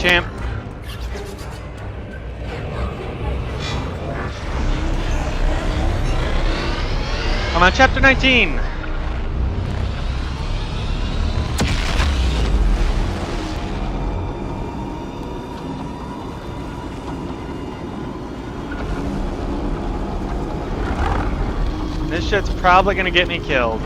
champ. I'm on chapter 19. This shit's probably gonna get me killed.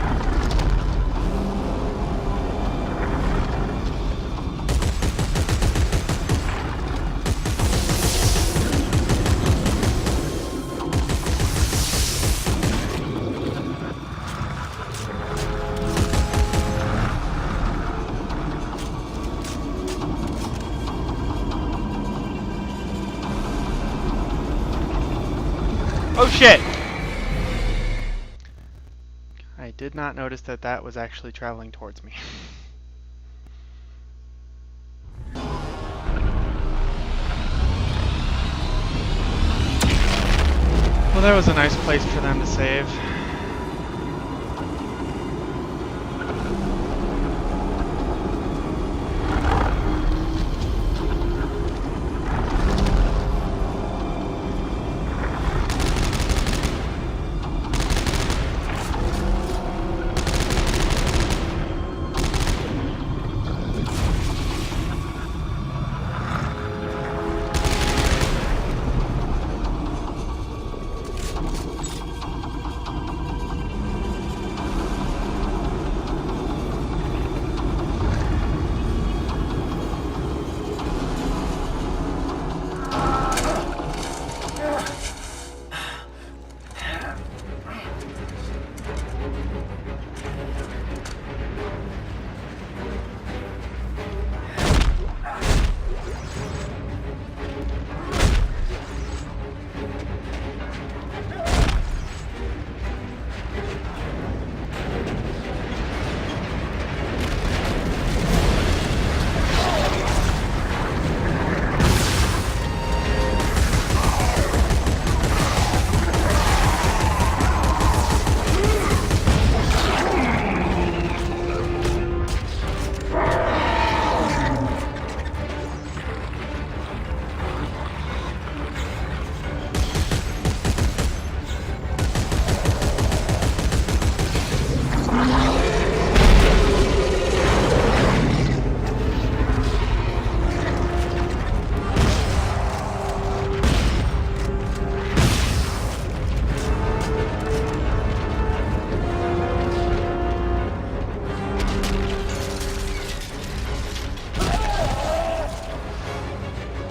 Oh shit! I did not notice that that was actually traveling towards me. Well, that was a nice place for them to save.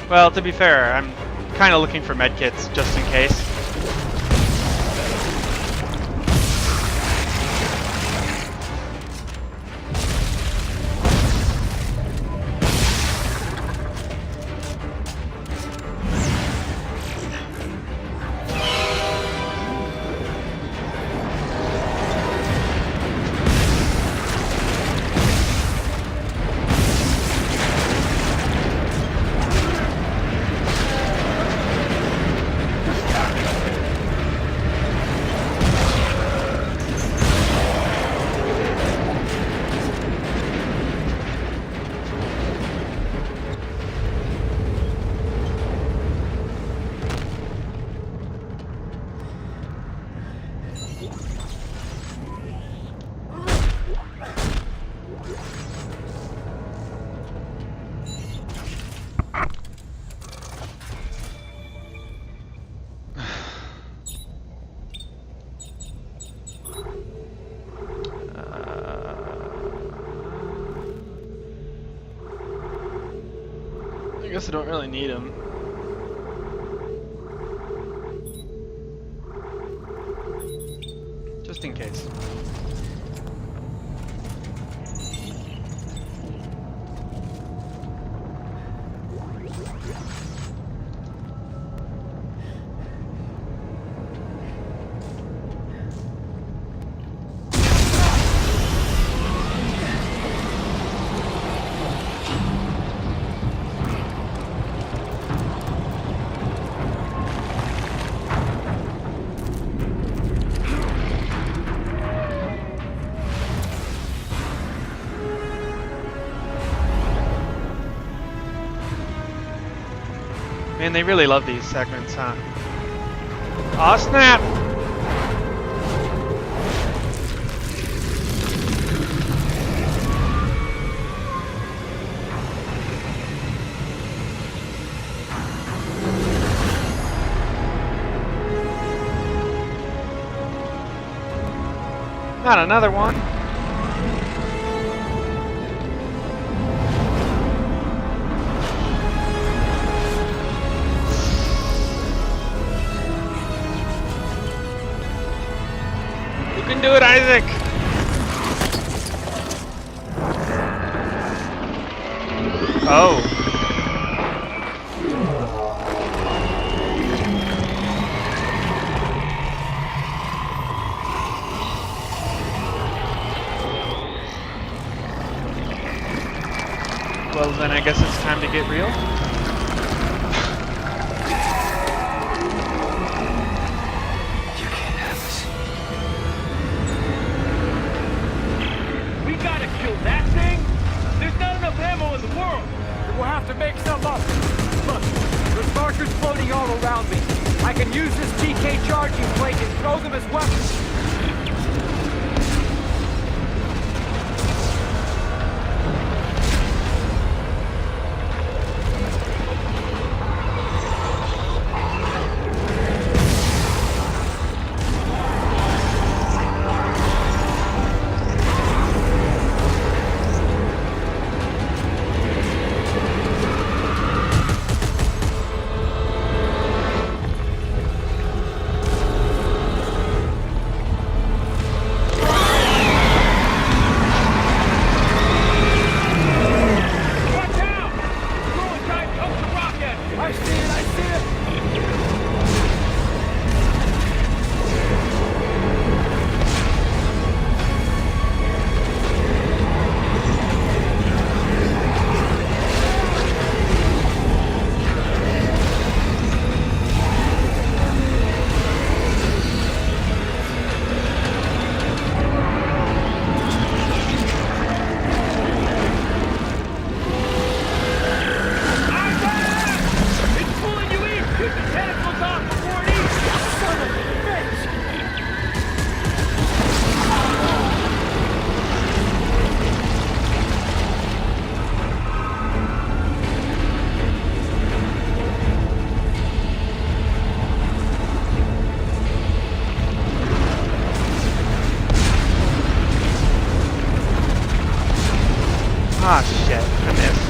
Well, to be fair, I'm kind of looking for medkits just in case. I guess I don't really need him. Just in case. Man, they really love these segments, huh? Aw, snap! Not another one. You can do it, Isaac. Oh. Well, then I guess it's time to get real. You can't have this. We gotta kill that thing? There's not enough ammo in the world! We'll have to make some up. Look, there's markers floating all around me. I can use this TK charging plate and throw them as weapons. Ah, shit. I missed.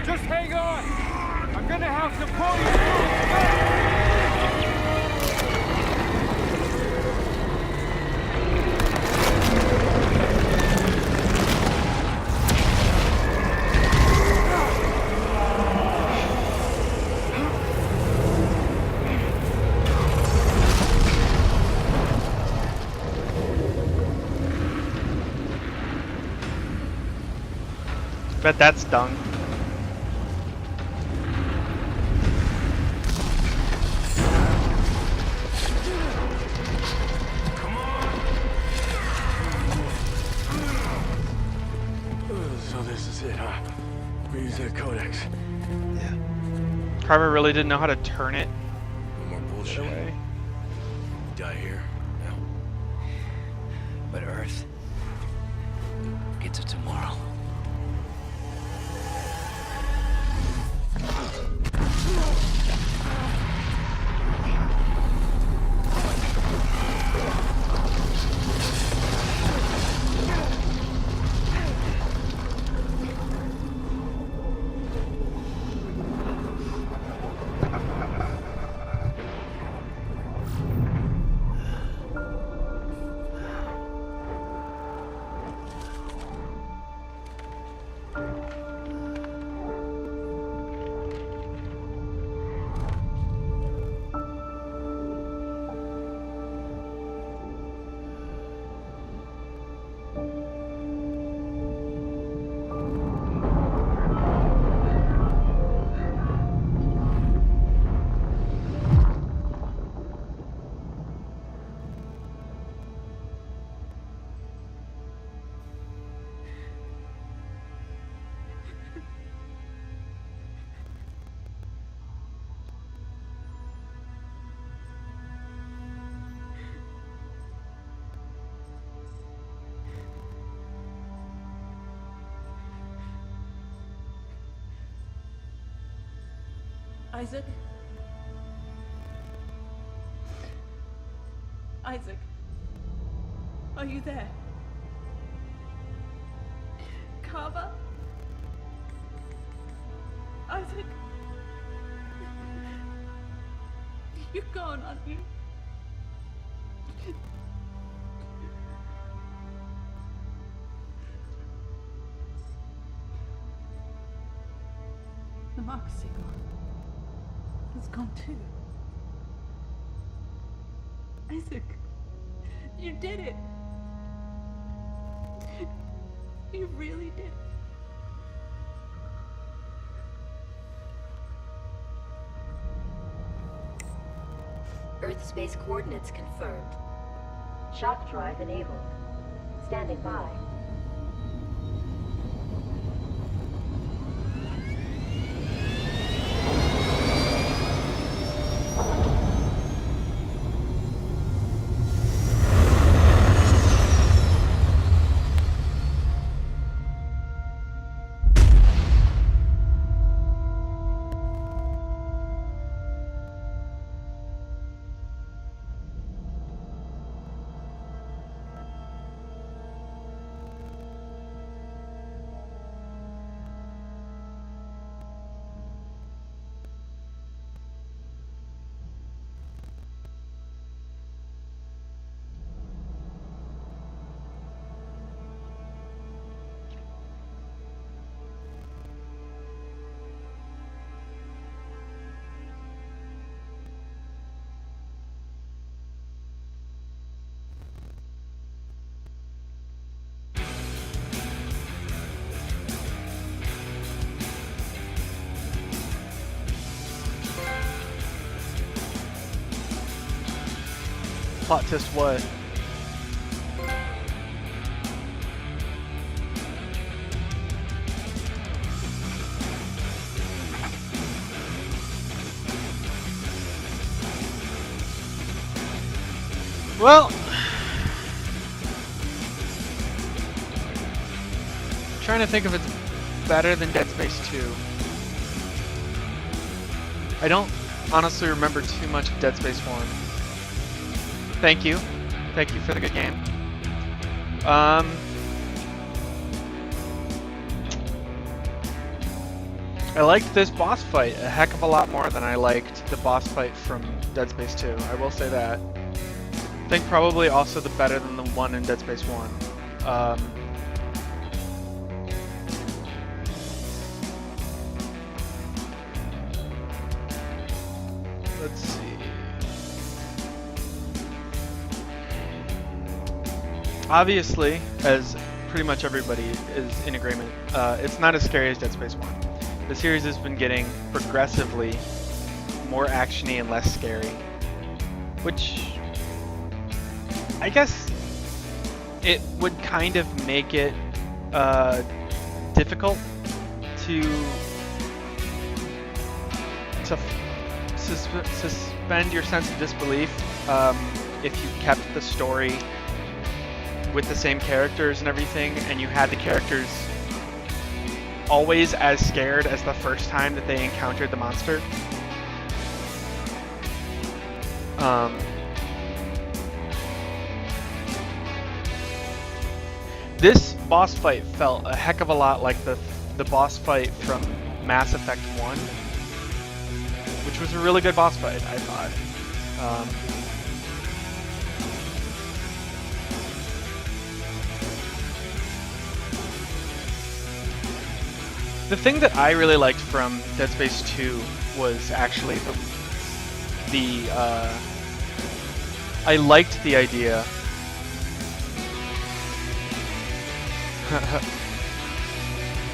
Just hang on! I'm gonna have to pull you through! Bet that stung. So this is it, huh? We use that codex. Yeah. Carver really didn't know how to turn it No more the bullshit. other way. Die here. Now. But Earth gets it tomorrow. Isaac? Isaac? Are you there? Carver? Isaac? You're gone, aren't you? The Mark signal is gone too. Isaac, you did it. You really did. Earth space coordinates confirmed. Shock drive enabled. Standing by. Plot twist what? Well, trying to think if it's better than Dead Space 2. I don't honestly remember too much of Dead Space 1. Thank you. Thank you for the good game. I liked this boss fight a heck of a lot more than I liked the boss fight from Dead Space 2. I will say that. I think probably also the better than the one in Dead Space 1. Let's see. Obviously, as pretty much everybody is in agreement. It's not as scary as Dead Space 1. The series has been getting progressively more actiony and less scary, which I guess it would kind of make it difficult to suspend your sense of disbelief if you kept the story with the same characters and everything, and you had the characters always as scared as the first time that they encountered the monster. This boss fight felt a heck of a lot like the boss fight from Mass Effect 1, which was a really good boss fight, I thought. The thing that I really liked from Dead Space 2 was actually I liked the idea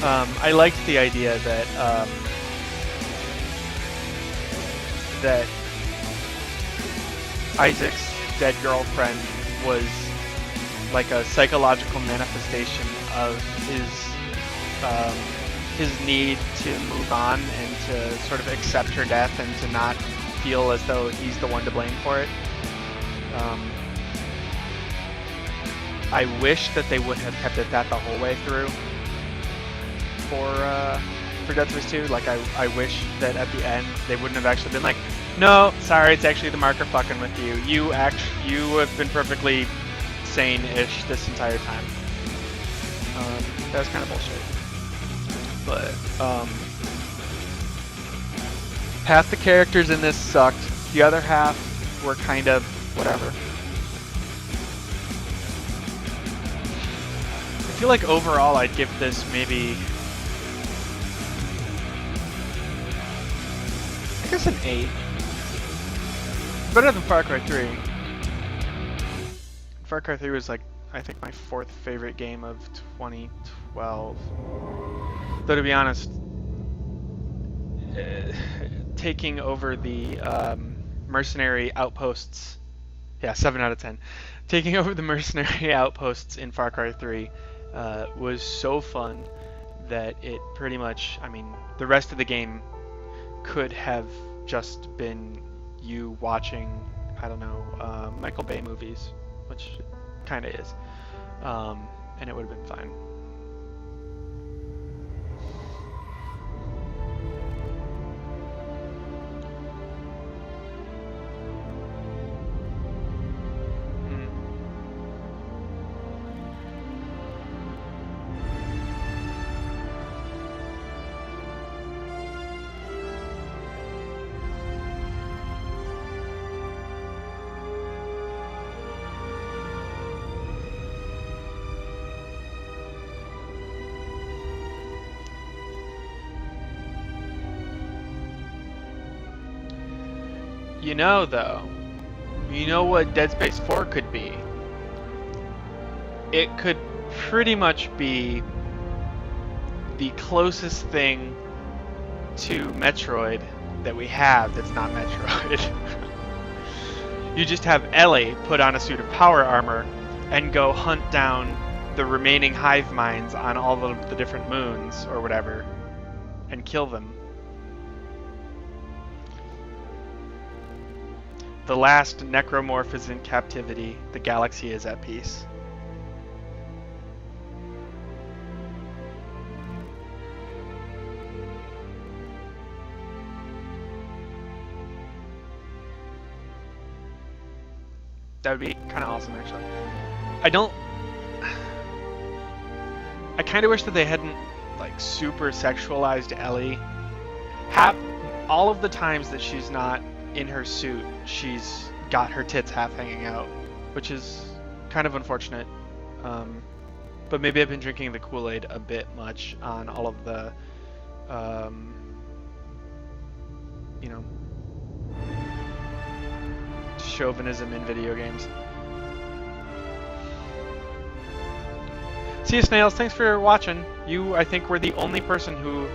I liked the idea that that Isaac's dead girlfriend was like a psychological manifestation of his need to move on and to sort of accept her death and to not feel as though he's the one to blame for it. I wish that they would have kept it that the whole way through for Dead Space 2. Like, I wish that at the end they wouldn't have actually been like, no, sorry, it's actually the marker fucking with you. You have been perfectly sane-ish this entire time. That was kind of bullshit. But half the characters in this sucked. The other half were kind of whatever. I feel like overall I'd give this maybe, I guess, an 8. Better than Far Cry 3. Far Cry 3 was like, I think, my 4th favorite game of 2012. Though to be honest, taking over the mercenary outposts, yeah, 7 out of 10. Taking over the mercenary outposts in Far Cry 3 was so fun that it pretty much, I mean, the rest of the game could have just been you watching, I don't know, Michael Bay movies, which it kind of is, and it would have been fine. You know, though, you know what Dead Space 4 could be? It could pretty much be the closest thing to Metroid that we have that's not Metroid. You just have Ellie put on a suit of power armor and go hunt down the remaining hive minds on all of the different moons or whatever and kill them. The last necromorph is in captivity. The galaxy is at peace. That would be kind of awesome, actually. I kind of wish that they hadn't, like, super sexualized Ellie. All of the times that she's not in her suit, she's got her tits half hanging out, which is kind of unfortunate. But maybe I've been drinking the Kool-Aid a bit much on all of the, you know, chauvinism in video games. See you, Snails. Thanks for watching. You, I think, were the only person who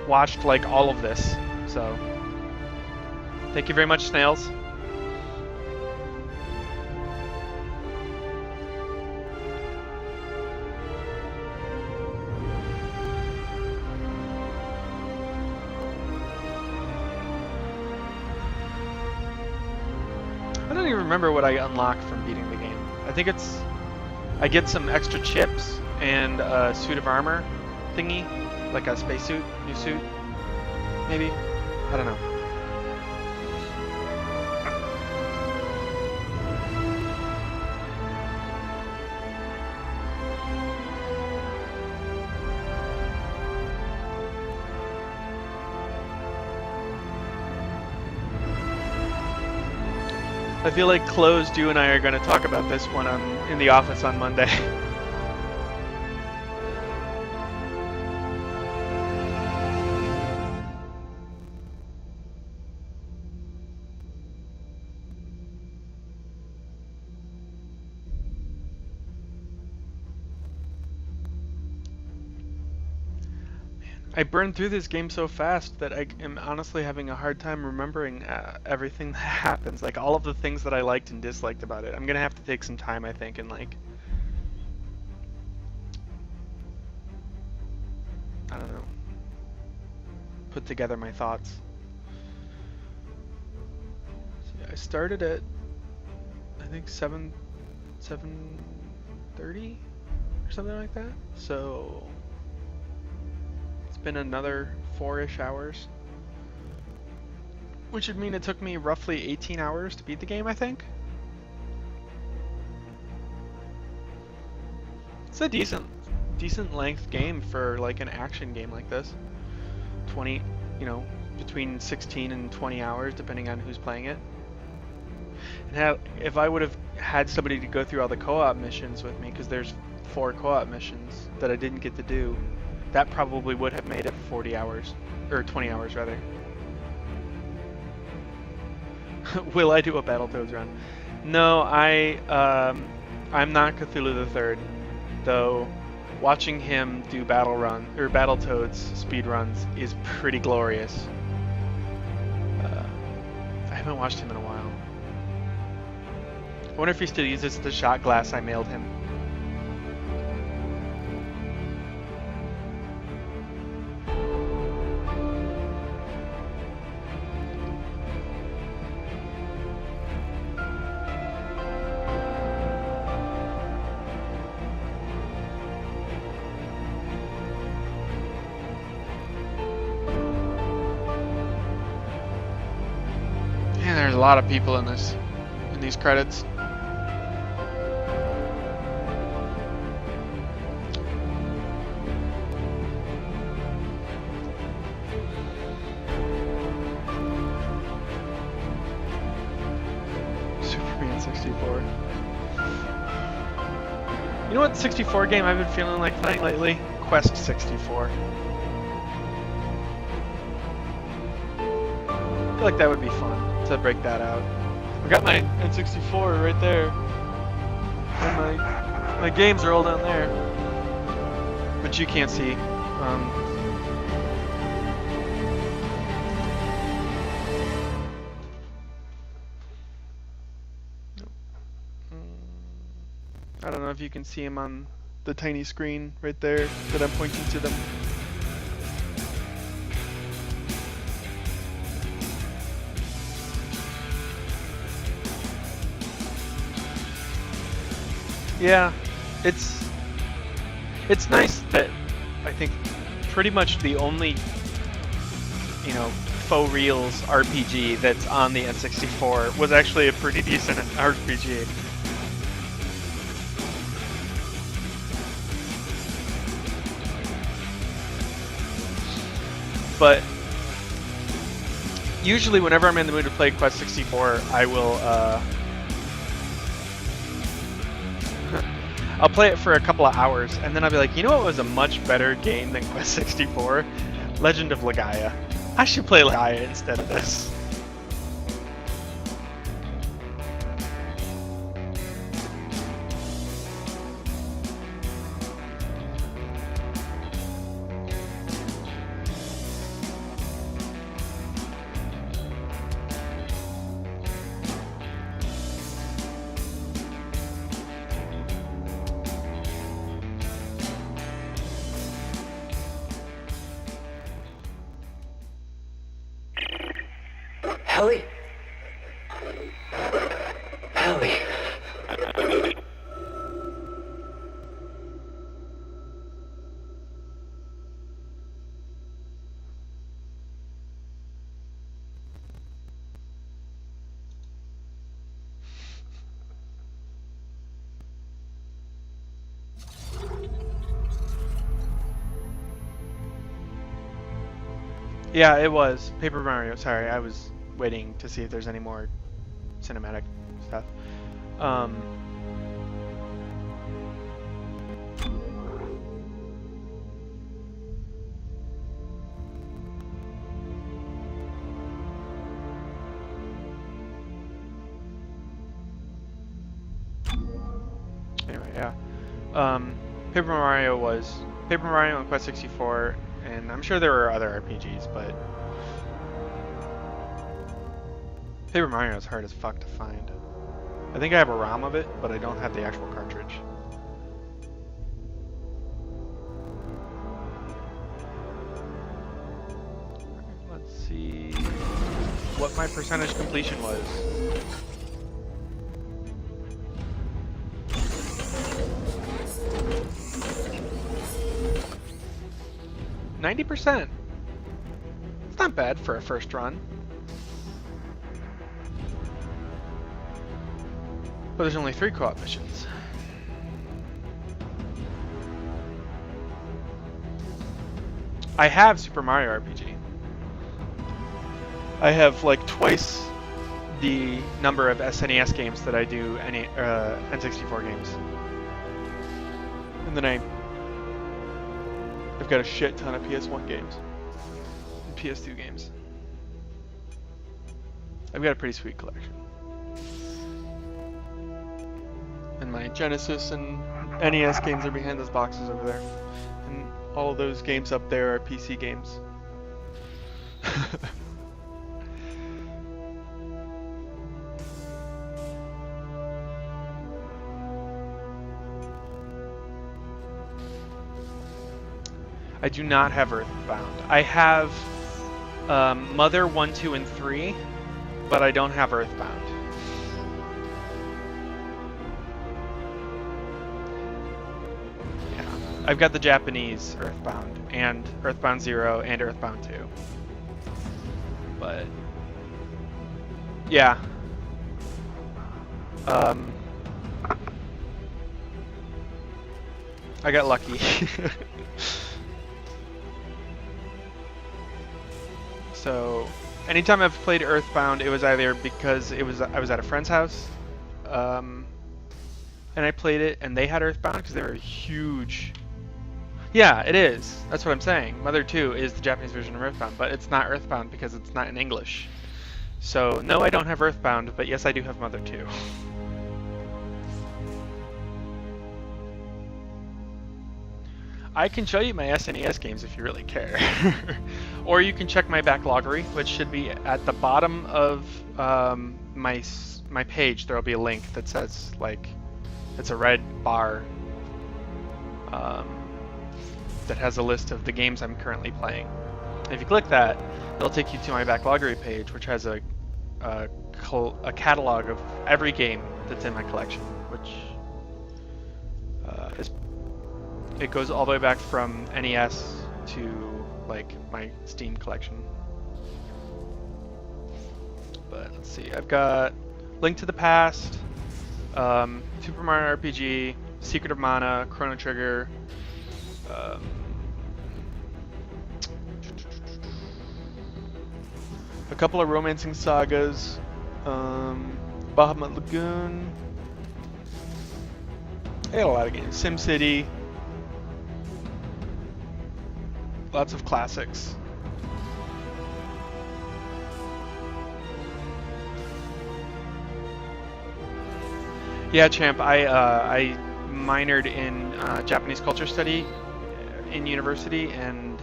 watched like all of this. So, thank you very much, Snails. I don't even remember what I unlocked from beating the game. I think it's... I get some extra chips and a suit of armor thingy, like a spacesuit, new suit, maybe? I don't know. I feel like Closed, you and I are going to talk about this one in the office on Monday. I burned through this game so fast that I am honestly having a hard time remembering everything that happens, like all of the things that I liked and disliked about it. I'm gonna have to take some time, I think, and like, I don't know, put together my thoughts. So yeah, I started at, I think 7:30 or something like that. So been another 4-ish hours, which would mean it took me roughly 18 hours to beat the game, I think. It's a decent length game for like an action game like this. 20, you know, between 16 and 20 hours depending on who's playing it. And if I would have had somebody to go through all the co-op missions with me, because there's 4 co-op missions that I didn't get to do, that probably would have made it 40 hours, or 20 hours rather. Will I do a Battletoads run? No, I'm not Cthulhu the Third, though. Watching him do Battletoads speed runs is pretty glorious. I haven't watched him in a while. I wonder if he still uses the shot glass I mailed him. There's a lot of people in these credits. Superman 64. You know what 64 game I've been feeling like playing lately? Quest 64. I feel like that would be fun to break that out. I got my N64 right there, and my games are all down there, but you can't see. I don't know if you can see them on the tiny screen right there that I'm pointing to them. Yeah, it's nice that I think pretty much the only, you know, faux reals RPG that's on the N64 was actually a pretty decent RPG. But usually whenever I'm in the mood to play Quest 64, I will I'll play it for a couple of hours, and then I'll be like, you know what was a much better game than Quest 64? Legend of Legaia. I should play Legaia instead of this. Ellie? Ellie. Yeah, it was Paper Mario. Sorry, I was waiting to see if there's any more cinematic stuff. Um, anyway, yeah. Paper Mario was Paper Mario and Quest 64, and I'm sure there were other RPGs, but Paper Mario is hard as fuck to find. I think I have a ROM of it, but I don't have the actual cartridge. Let's see what my percentage completion was. 90%. It's not bad for a first run. But there's only 3 co-op missions. I have Super Mario RPG. I have like twice the number of SNES games that I do any N64 games. And then I've got a shit ton of PS1 games and PS2 games. I've got a pretty sweet collection. And my Genesis and NES games are behind those boxes over there. And all of those games up there are PC games. I do not have Earthbound. I have Mother 1, 2, and 3, but I don't have Earthbound. Yeah, I've got the Japanese Earthbound, and Earthbound 0, and Earthbound 2. But, yeah. I got lucky. So, anytime I've played Earthbound, it was either because I was at a friend's house, and I played it, and they had Earthbound because they were huge. Yeah, it is. That's what I'm saying. Mother 2 is the Japanese version of Earthbound, but it's not Earthbound because it's not in English. So, no, I don't have Earthbound, but yes, I do have Mother 2. I can show you my SNES games if you really care. Or you can check my backloggery, which should be at the bottom of my page. There will be a link that says, like, it's a red bar that has a list of the games I'm currently playing. And if you click that, it'll take you to my backloggery page, which has a catalog of every game that's in my collection, which it goes all the way back from NES to like my Steam collection. But let's see, I've got Link to the Past, Super Mario RPG, Secret of Mana, Chrono Trigger, a couple of romancing sagas, Bahamut Lagoon. I got a lot of games. SimCity. Lots of classics. Yeah, champ. I minored in Japanese culture study in university and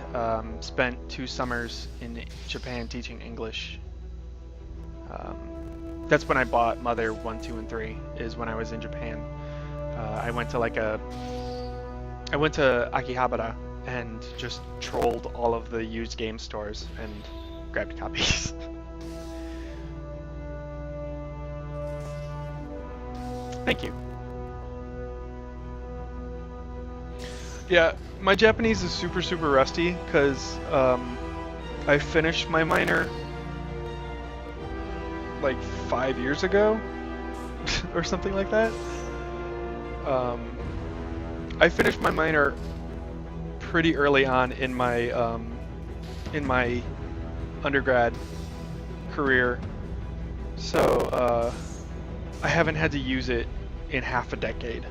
spent 2 summers in Japan teaching English. That's when I bought Mother 1, 2, and 3. Is when I was in Japan. I went to Akihabara and just trolled all of the used game stores and grabbed copies. Thank you. Yeah, my Japanese is super, super rusty because I finished my minor like 5 years ago or something like that. I finished my minor pretty early on in my undergrad career, so I haven't had to use it in half a decade.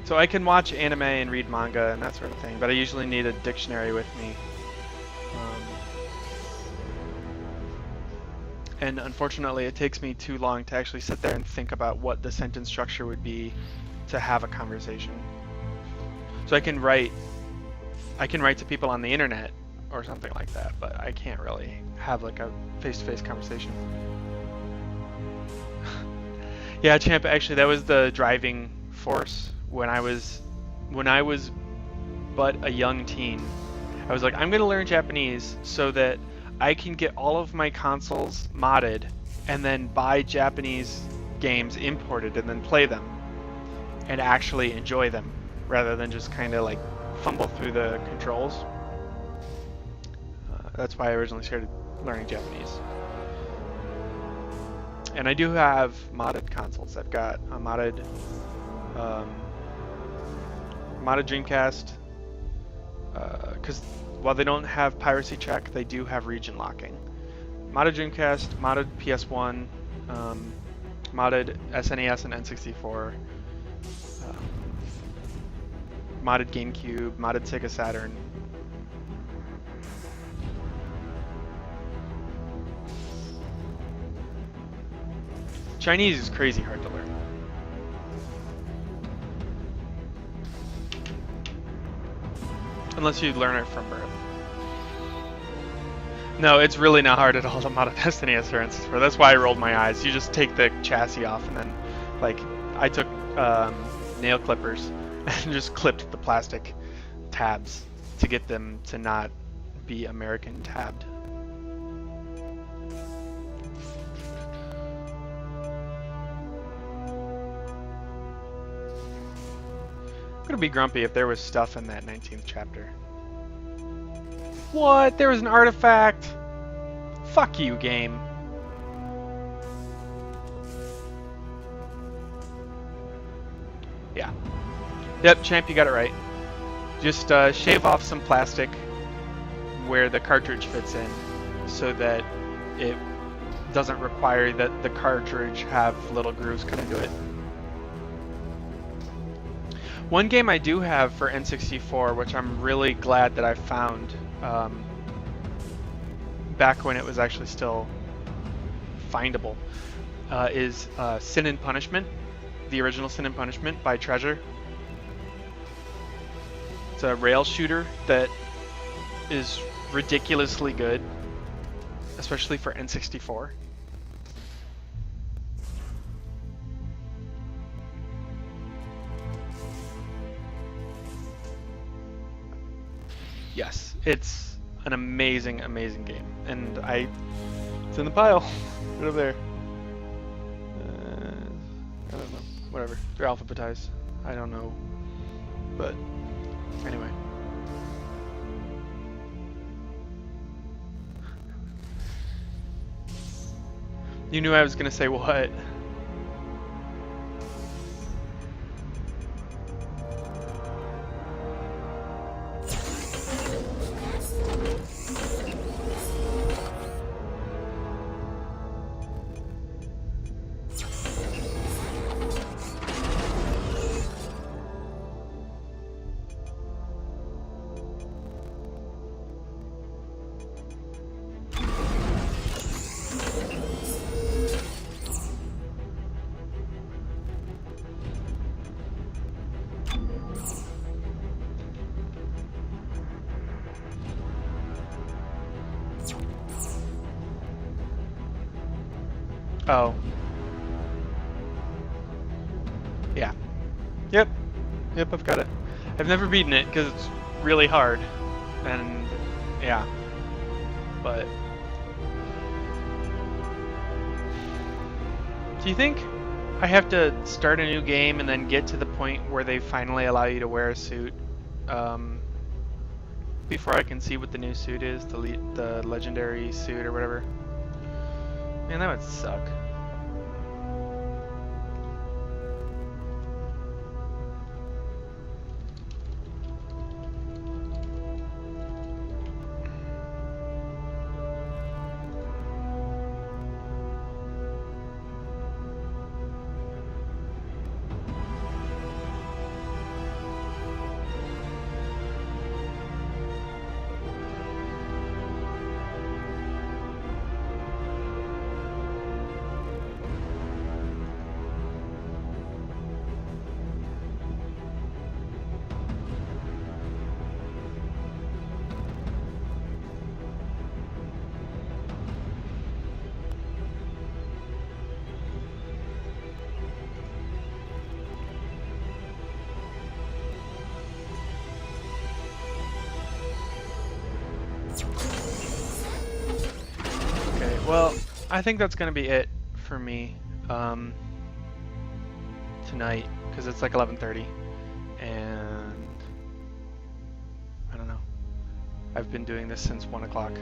So I can watch anime and read manga and that sort of thing, but I usually need a dictionary with me. And unfortunately, it takes me too long to actually sit there and think about what the sentence structure would be to have a conversation. So I can write to people on the internet or something like that, but I can't really have like a face-to-face conversation. Yeah, Champ, actually that was the driving force when I was but a young teen. I was like, I'm gonna learn Japanese so that I can get all of my consoles modded and then buy Japanese games imported and then play them and actually enjoy them rather than just kind of like fumble through the controls. That's why I originally started learning Japanese. And I do have modded consoles. I've got a modded Dreamcast, because while they don't have piracy check, they do have region locking. Modded Dreamcast, modded PS1, modded SNES and N64, modded GameCube, modded Sega Saturn. Chinese is crazy hard to learn. Unless you learn it from birth. No, it's really not hard at all to mod a SNES or N64. That's why I rolled my eyes. You just take the chassis off and then, like, I took nail clippers and just clipped the plastic tabs to get them to not be American tabbed. I'm gonna be grumpy if there was stuff in that 19th chapter. What? There was an artifact? Fuck you, game. Yeah. Yep, Champ, you got it right. Just shave off some plastic where the cartridge fits in so that it doesn't require that the cartridge have little grooves cut into it. One game I do have for N64, which I'm really glad that I found back when it was actually still findable, is Sin and Punishment, the original Sin and Punishment by Treasure. It's a rail shooter that is ridiculously good, especially for N64. Yes, it's an amazing, amazing game, and it's in the pile, right over there. I don't know, whatever. They're alphabetized. I don't know, but anyway. You knew I was gonna say what? Oh. Yeah. Yep, I've got it. I've never beaten it because it's really hard. And, yeah. But Do you think I have to start a new game and then get to the point where they finally allow you to wear a suit before I can see what the new suit is, the legendary suit or whatever? Man, that would suck. Okay, well, I think that's gonna be it for me tonight, because it's like 11:30, and I don't know. I've been doing this since 1 o'clock,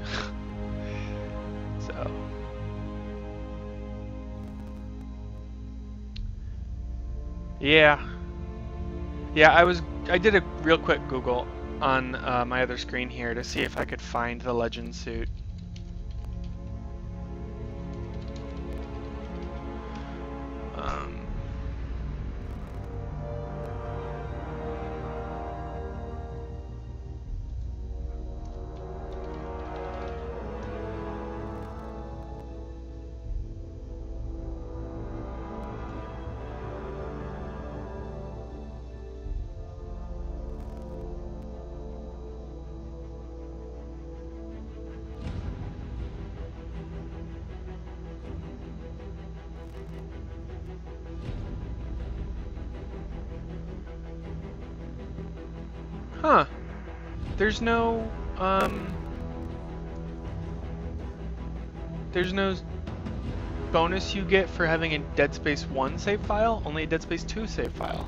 so yeah. I did a real quick Google on my other screen here to see if I could find the legend suit. Huh. There's no bonus you get for having a Dead Space 1 save file, only a Dead Space 2 save file.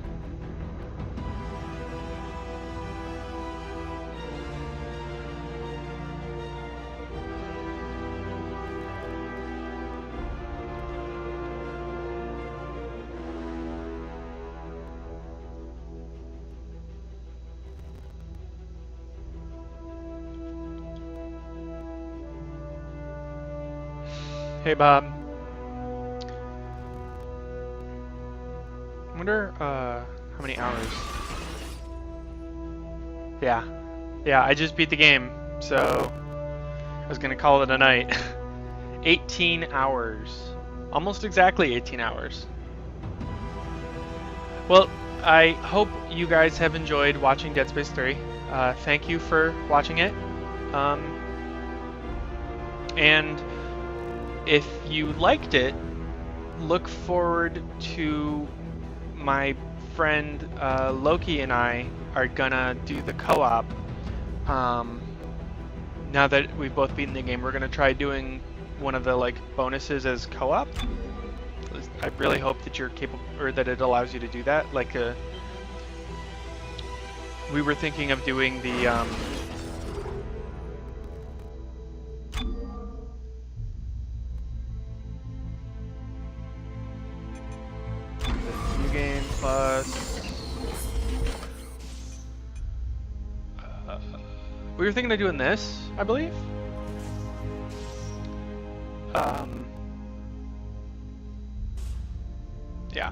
Hey Bob. I wonder how many hours. Yeah, I just beat the game, so I was gonna call it a night. 18 hours. Almost exactly 18 hours. Well, I hope you guys have enjoyed watching Dead Space 3. Thank you for watching it. And if you liked it, look forward to my friend Loki and I are gonna do the co-op. Now that we've both beaten the game, we're gonna try doing one of the like bonuses as co-op. I really hope that you're capable, or that it allows you to do that. Like, we were thinking of doing the new game plus. We were thinking of doing this, I believe. Yeah.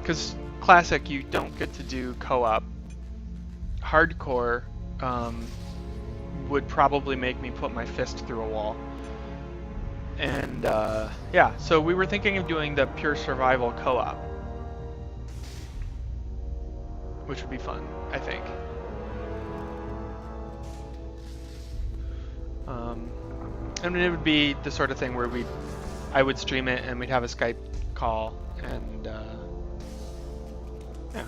Because classic, you don't get to do co-op. Hardcore would probably make me put my fist through a wall. And yeah, so we were thinking of doing the pure survival co-op, which would be fun, I think. I mean, it would be the sort of thing where I would stream it and we'd have a Skype call, and yeah,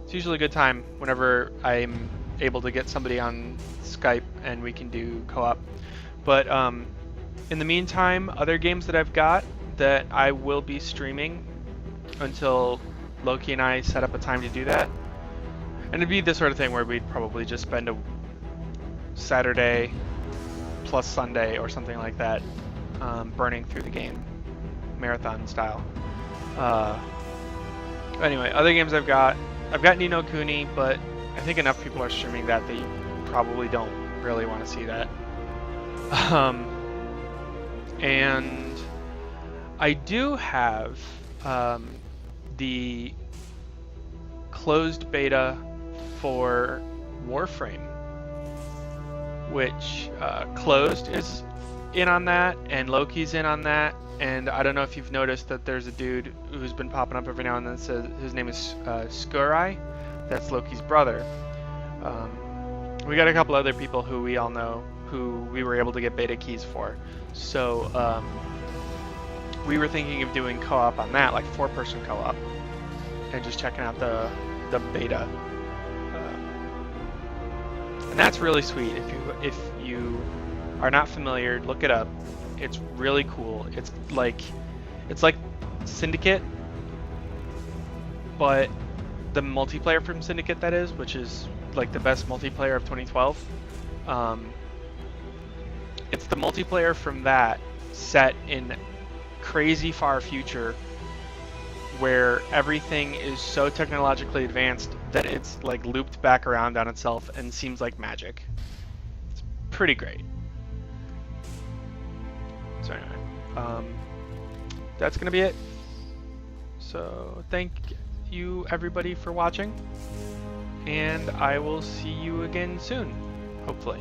it's usually a good time whenever I'm able to get somebody on Skype and we can do co-op. But In the meantime, other games that I've got that I will be streaming until Loki and I set up a time to do that. And it'd be the sort of thing where we'd probably just spend a Saturday plus Sunday or something like that, burning through the game, marathon style. Anyway, other games I've got Ni no Kuni, but I think enough people are streaming that you probably don't really want to see that. And I do have the closed beta for Warframe, which Closed is in on that, and Loki's in on that. And I don't know if you've noticed that there's a dude who's been popping up every now and then that says his name is Skurai. That's Loki's brother. We got a couple other people who we all know who we were able to get beta keys for. So we were thinking of doing co-op on that, like 4-person co-op, and just checking out the beta. And that's really sweet. If you are not familiar, look it up. It's really cool. It's like Syndicate, but the multiplayer from Syndicate, that is, which is like the best multiplayer of 2012. It's the multiplayer from that set in crazy far future where everything is so technologically advanced that it's like looped back around on itself and seems like magic. It's pretty great. So anyway, that's gonna be it. So thank you everybody for watching, and I will see you again soon, hopefully.